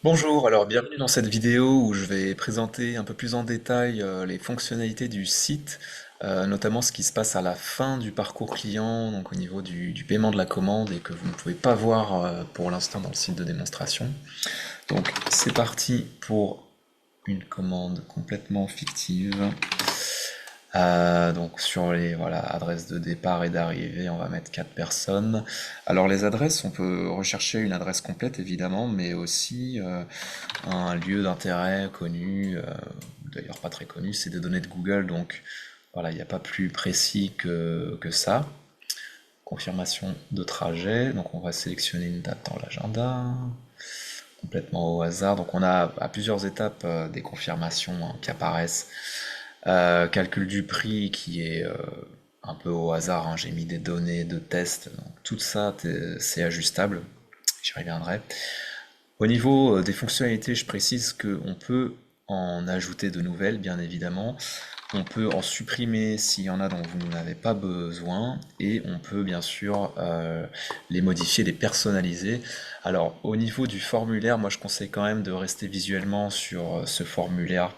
Bonjour, alors bienvenue dans cette vidéo où je vais présenter un peu plus en détail les fonctionnalités du site, notamment ce qui se passe à la fin du parcours client, donc au niveau du paiement de la commande et que vous ne pouvez pas voir pour l'instant dans le site de démonstration. Donc c'est parti pour une commande complètement fictive. Donc sur les voilà, adresses de départ et d'arrivée, on va mettre 4 personnes. Alors les adresses, on peut rechercher une adresse complète évidemment, mais aussi un lieu d'intérêt connu, d'ailleurs pas très connu, c'est des données de Google, donc voilà, il n'y a pas plus précis que ça. Confirmation de trajet, donc on va sélectionner une date dans l'agenda, complètement au hasard. Donc on a à plusieurs étapes des confirmations hein, qui apparaissent. Calcul du prix qui est un peu au hasard, hein, j'ai mis des données de test, donc tout ça c'est ajustable, j'y reviendrai. Au niveau des fonctionnalités, je précise qu'on peut en ajouter de nouvelles, bien évidemment. On peut en supprimer s'il y en a dont vous n'avez pas besoin, et on peut bien sûr les modifier, les personnaliser. Alors au niveau du formulaire, moi je conseille quand même de rester visuellement sur ce formulaire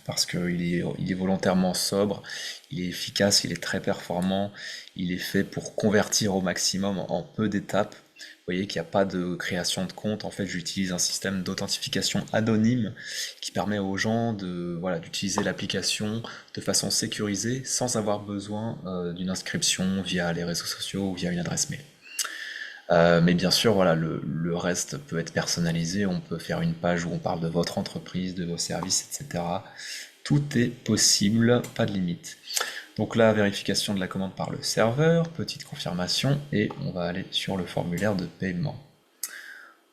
parce qu'il est volontairement sobre, il est efficace, il est très performant, il est fait pour convertir au maximum en peu d'étapes. Vous voyez qu'il n'y a pas de création de compte, en fait j'utilise un système d'authentification anonyme qui permet aux gens de, voilà, d'utiliser l'application de façon sécurisée sans avoir besoin d'une inscription via les réseaux sociaux ou via une adresse mail. Mais bien sûr, voilà, le reste peut être personnalisé. On peut faire une page où on parle de votre entreprise, de vos services, etc. Tout est possible, pas de limite. Donc là, vérification de la commande par le serveur, petite confirmation, et on va aller sur le formulaire de paiement.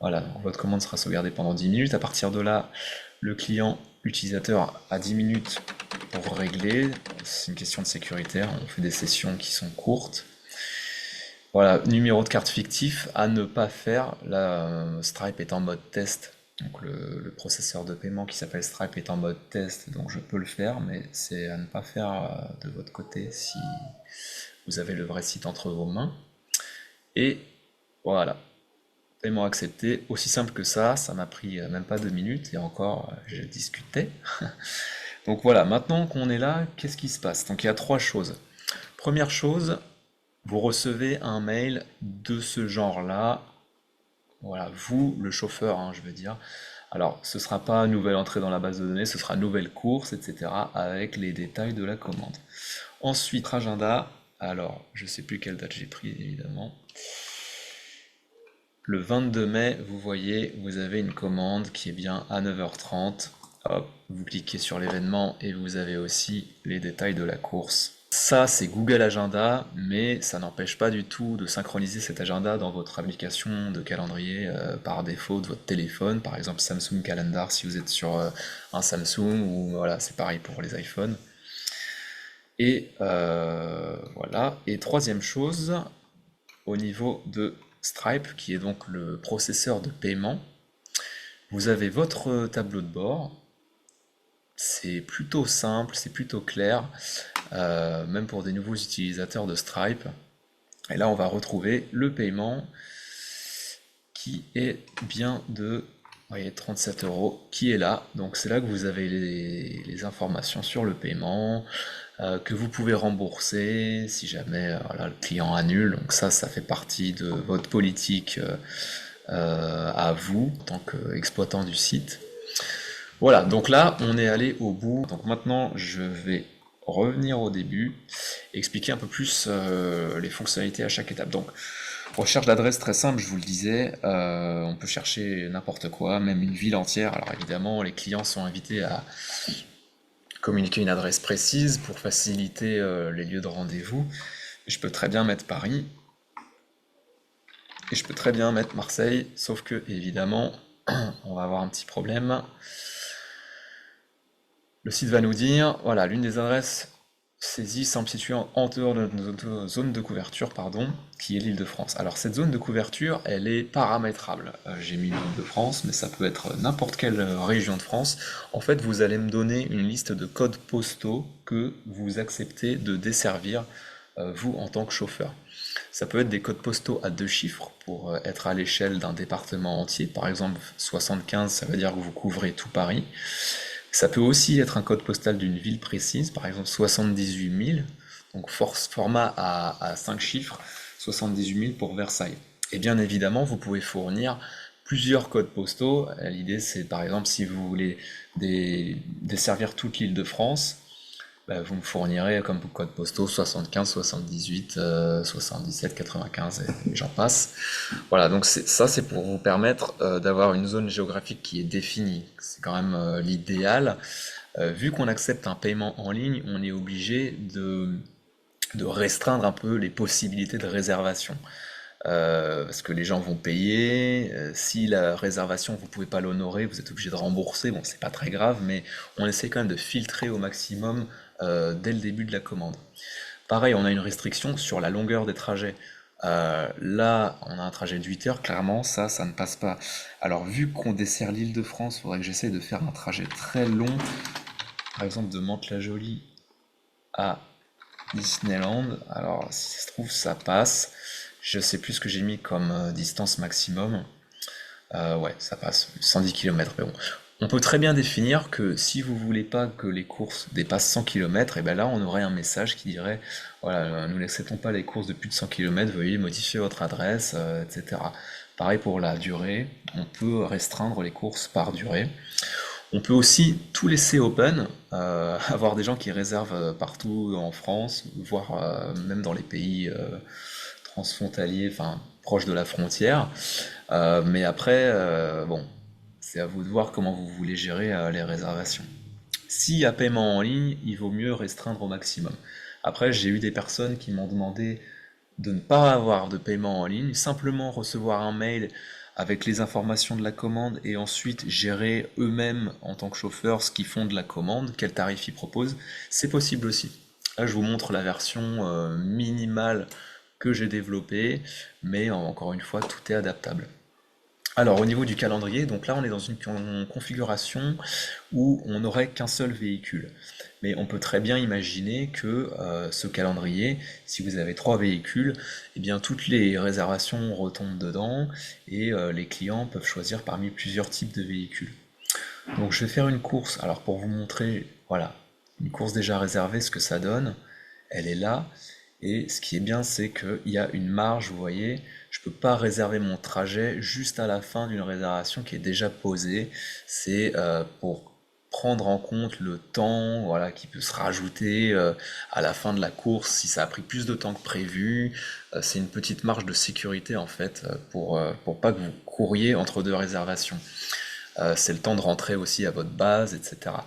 Voilà, donc votre commande sera sauvegardée pendant 10 minutes. À partir de là, le client utilisateur a 10 minutes pour régler. C'est une question de sécurité, on fait des sessions qui sont courtes. Voilà, numéro de carte fictif à ne pas faire. Là, Stripe est en mode test. Donc le processeur de paiement qui s'appelle Stripe est en mode test, donc je peux le faire, mais c'est à ne pas faire de votre côté si vous avez le vrai site entre vos mains. Et voilà, paiement accepté, aussi simple que ça m'a pris même pas 2 minutes, et encore, je discutais. Donc voilà, maintenant qu'on est là, qu'est-ce qui se passe? Donc il y a trois choses. Première chose, vous recevez un mail de ce genre-là. Voilà, vous, le chauffeur, hein, je veux dire. Alors, ce sera pas nouvelle entrée dans la base de données, ce sera nouvelle course, etc. avec les détails de la commande. Ensuite, agenda. Alors, je sais plus quelle date j'ai pris, évidemment. Le 22 mai, vous voyez, vous avez une commande qui est bien à 9h30. Hop, vous cliquez sur l'événement et vous avez aussi les détails de la course. Ça, c'est Google Agenda, mais ça n'empêche pas du tout de synchroniser cet agenda dans votre application de calendrier par défaut de votre téléphone, par exemple Samsung Calendar si vous êtes sur un Samsung, ou voilà, c'est pareil pour les iPhones. Et voilà. Et troisième chose, au niveau de Stripe, qui est donc le processeur de paiement, vous avez votre tableau de bord. C'est plutôt simple, c'est plutôt clair, même pour des nouveaux utilisateurs de Stripe. Et là, on va retrouver le paiement qui est bien de, vous voyez, 37 euros, qui est là. Donc c'est là que vous avez les informations sur le paiement, que vous pouvez rembourser si jamais voilà, le client annule. Donc ça fait partie de votre politique à vous, en tant qu'exploitant du site. Voilà, donc là, on est allé au bout. Donc maintenant, je vais revenir au début, et expliquer un peu plus les fonctionnalités à chaque étape. Donc, recherche d'adresse très simple, je vous le disais, on peut chercher n'importe quoi, même une ville entière. Alors évidemment, les clients sont invités à communiquer une adresse précise pour faciliter les lieux de rendez-vous. Je peux très bien mettre Paris, et je peux très bien mettre Marseille, sauf que évidemment, on va avoir un petit problème. Le site va nous dire, voilà, l'une des adresses saisies semble située en dehors de notre zone de couverture, pardon, qui est l'Île-de-France. Alors cette zone de couverture, elle est paramétrable. J'ai mis l'Île-de-France, mais ça peut être n'importe quelle région de France. En fait, vous allez me donner une liste de codes postaux que vous acceptez de desservir, vous, en tant que chauffeur. Ça peut être des codes postaux à 2 chiffres pour être à l'échelle d'un département entier. Par exemple, 75, ça veut dire que vous couvrez tout Paris. Ça peut aussi être un code postal d'une ville précise, par exemple 78 000, donc format à 5 chiffres, 78 000 pour Versailles. Et bien évidemment, vous pouvez fournir plusieurs codes postaux. L'idée, c'est par exemple, si vous voulez desservir toute l'île de France, bah, vous me fournirez comme code postaux 75, 78, 77, 95 et j'en passe. Voilà, donc ça c'est pour vous permettre d'avoir une zone géographique qui est définie. C'est quand même l'idéal. Vu qu'on accepte un paiement en ligne, on est obligé de restreindre un peu les possibilités de réservation. Parce que les gens vont payer, si la réservation vous pouvez pas l'honorer, vous êtes obligé de rembourser, bon c'est pas très grave, mais on essaie quand même de filtrer au maximum dès le début de la commande. Pareil, on a une restriction sur la longueur des trajets. Là, on a un trajet de 8 heures, clairement, ça ne passe pas. Alors, vu qu'on dessert l'île de France, il faudrait que j'essaie de faire un trajet très long, par exemple de Mantes-la-Jolie à Disneyland. Alors, si ça se trouve, ça passe. Je sais plus ce que j'ai mis comme distance maximum. Ouais, ça passe, 110 km. Mais bon, on peut très bien définir que si vous voulez pas que les courses dépassent 100 km, et ben là, on aurait un message qui dirait, voilà, nous n'acceptons pas les courses de plus de 100 km, veuillez modifier votre adresse, etc. Pareil pour la durée, on peut restreindre les courses par durée. On peut aussi tout laisser open, avoir des gens qui réservent partout en France, voire même dans les pays transfrontaliers, enfin proches de la frontière. Mais après, bon, c'est à vous de voir comment vous voulez gérer les réservations. S'il y a paiement en ligne, il vaut mieux restreindre au maximum. Après, j'ai eu des personnes qui m'ont demandé de ne pas avoir de paiement en ligne, simplement recevoir un mail avec les informations de la commande et ensuite gérer eux-mêmes en tant que chauffeurs ce qu'ils font de la commande, quel tarif ils proposent, c'est possible aussi. Là, je vous montre la version minimale que j'ai développée, mais encore une fois, tout est adaptable. Alors au niveau du calendrier, donc là on est dans une configuration où on n'aurait qu'un seul véhicule. Mais on peut très bien imaginer que ce calendrier, si vous avez 3 véhicules, eh bien toutes les réservations retombent dedans et les clients peuvent choisir parmi plusieurs types de véhicules. Donc je vais faire une course, alors pour vous montrer, voilà, une course déjà réservée, ce que ça donne, elle est là. Et ce qui est bien, c'est qu'il y a une marge, vous voyez, je ne peux pas réserver mon trajet juste à la fin d'une réservation qui est déjà posée. C'est pour prendre en compte le temps, voilà, qui peut se rajouter à la fin de la course si ça a pris plus de temps que prévu. C'est une petite marge de sécurité en fait pour pas que vous couriez entre deux réservations. C'est le temps de rentrer aussi à votre base, etc.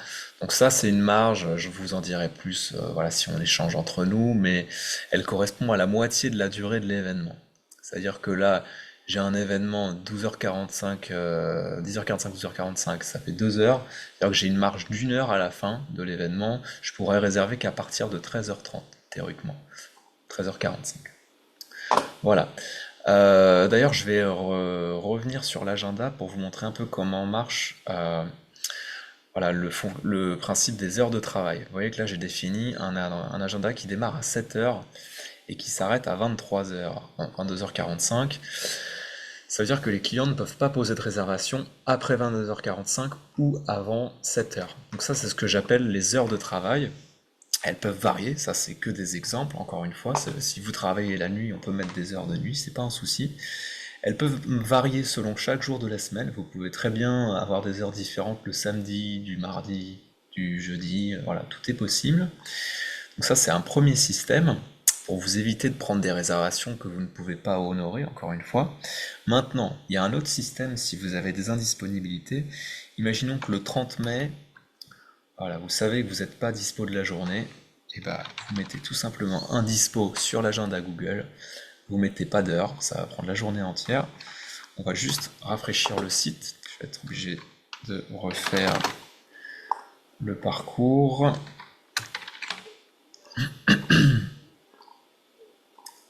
Donc ça, c'est une marge, je vous en dirai plus voilà, si on échange entre nous, mais elle correspond à la moitié de la durée de l'événement. C'est-à-dire que là, j'ai un événement 12h45, 10h45, 12h45, ça fait 2 heures. C'est-à-dire que j'ai une marge d'1 heure à la fin de l'événement. Je pourrais réserver qu'à partir de 13h30, théoriquement. 13h45. Voilà. D'ailleurs, je vais revenir sur l'agenda pour vous montrer un peu comment marche voilà, le principe des heures de travail. Vous voyez que là, j'ai défini un agenda qui démarre à 7 heures et qui s'arrête à 23 heures, 22h45. Ça veut dire que les clients ne peuvent pas poser de réservation après 22h45 ou avant 7 heures. Donc ça, c'est ce que j'appelle les heures de travail. Elles peuvent varier, ça c'est que des exemples, encore une fois. Si vous travaillez la nuit, on peut mettre des heures de nuit, c'est pas un souci. Elles peuvent varier selon chaque jour de la semaine. Vous pouvez très bien avoir des heures différentes le samedi, du mardi, du jeudi, voilà, tout est possible. Donc ça c'est un premier système pour vous éviter de prendre des réservations que vous ne pouvez pas honorer, encore une fois. Maintenant, il y a un autre système si vous avez des indisponibilités. Imaginons que le 30 mai, voilà, vous savez que vous n'êtes pas dispo de la journée, et bah vous mettez tout simplement indispo sur l'agenda Google, vous mettez pas d'heure, ça va prendre la journée entière. On va juste rafraîchir le site, je vais être obligé de refaire le parcours.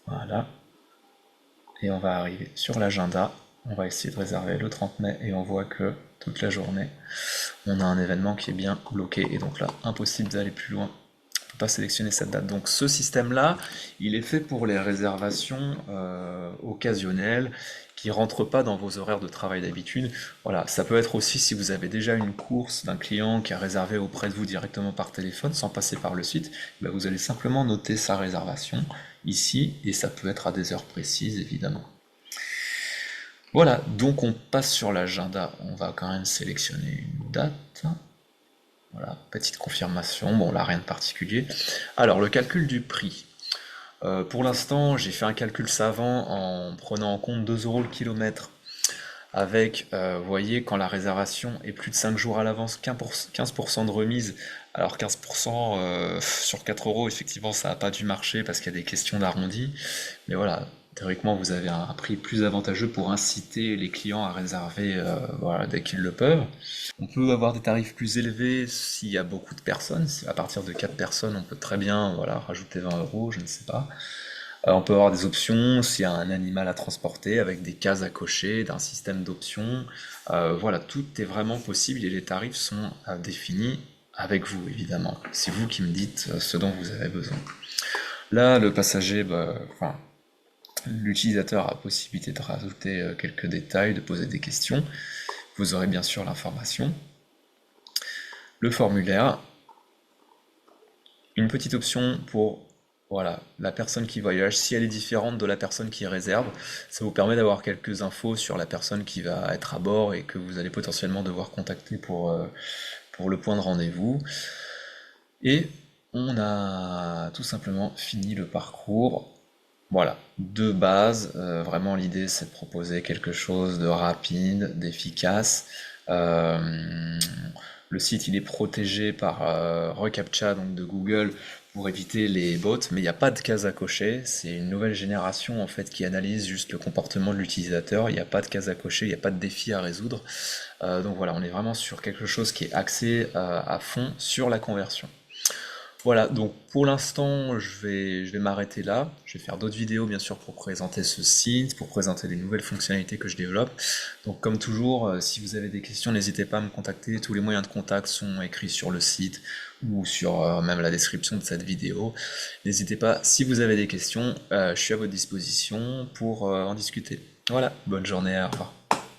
Voilà, et on va arriver sur l'agenda, on va essayer de réserver le 30 mai et on voit que toute la journée, on a un événement qui est bien bloqué et donc là, impossible d'aller plus loin. peux pas sélectionner cette date. Donc ce système-là, il est fait pour les réservations occasionnelles qui rentrent pas dans vos horaires de travail d'habitude. Voilà, ça peut être aussi si vous avez déjà une course d'un client qui a réservé auprès de vous directement par téléphone sans passer par le site, ben vous allez simplement noter sa réservation ici et ça peut être à des heures précises évidemment. Voilà, donc on passe sur l'agenda, on va quand même sélectionner une date. Voilà, petite confirmation, bon là rien de particulier. Alors le calcul du prix. Pour l'instant, j'ai fait un calcul savant en prenant en compte 2 euros le kilomètre avec, vous voyez, quand la réservation est plus de 5 jours à l'avance, 15% de remise. Alors 15% sur 4 euros, effectivement, ça n'a pas dû marcher parce qu'il y a des questions d'arrondi. Mais voilà, théoriquement, vous avez un prix plus avantageux pour inciter les clients à réserver voilà, dès qu'ils le peuvent. On peut avoir des tarifs plus élevés s'il y a beaucoup de personnes. À partir de 4 personnes, on peut très bien voilà, rajouter 20 euros, je ne sais pas. On peut avoir des options s'il y a un animal à transporter avec des cases à cocher, d'un système d'options. Voilà, tout est vraiment possible et les tarifs sont définis avec vous, évidemment. C'est vous qui me dites ce dont vous avez besoin. Là, le passager, enfin, l'utilisateur a la possibilité de rajouter quelques détails, de poser des questions. Vous aurez bien sûr l'information. Le formulaire, une petite option pour voilà, la personne qui voyage, si elle est différente de la personne qui réserve, ça vous permet d'avoir quelques infos sur la personne qui va être à bord et que vous allez potentiellement devoir contacter pour le point de rendez-vous. Et on a tout simplement fini le parcours. Voilà, de base, vraiment l'idée c'est de proposer quelque chose de rapide, d'efficace. Euh, le site il est protégé par reCAPTCHA donc de Google pour éviter les bots, mais il n'y a pas de case à cocher. C'est une nouvelle génération en fait qui analyse juste le comportement de l'utilisateur. Il n'y a pas de case à cocher, il n'y a pas de défi à résoudre. Donc voilà, on est vraiment sur quelque chose qui est axé à fond sur la conversion. Voilà, donc pour l'instant, je vais m'arrêter là. Je vais faire d'autres vidéos, bien sûr, pour présenter ce site, pour présenter les nouvelles fonctionnalités que je développe. Donc, comme toujours, si vous avez des questions, n'hésitez pas à me contacter. Tous les moyens de contact sont écrits sur le site ou sur même la description de cette vidéo. N'hésitez pas, si vous avez des questions, je suis à votre disposition pour en discuter. Voilà, bonne journée, au revoir.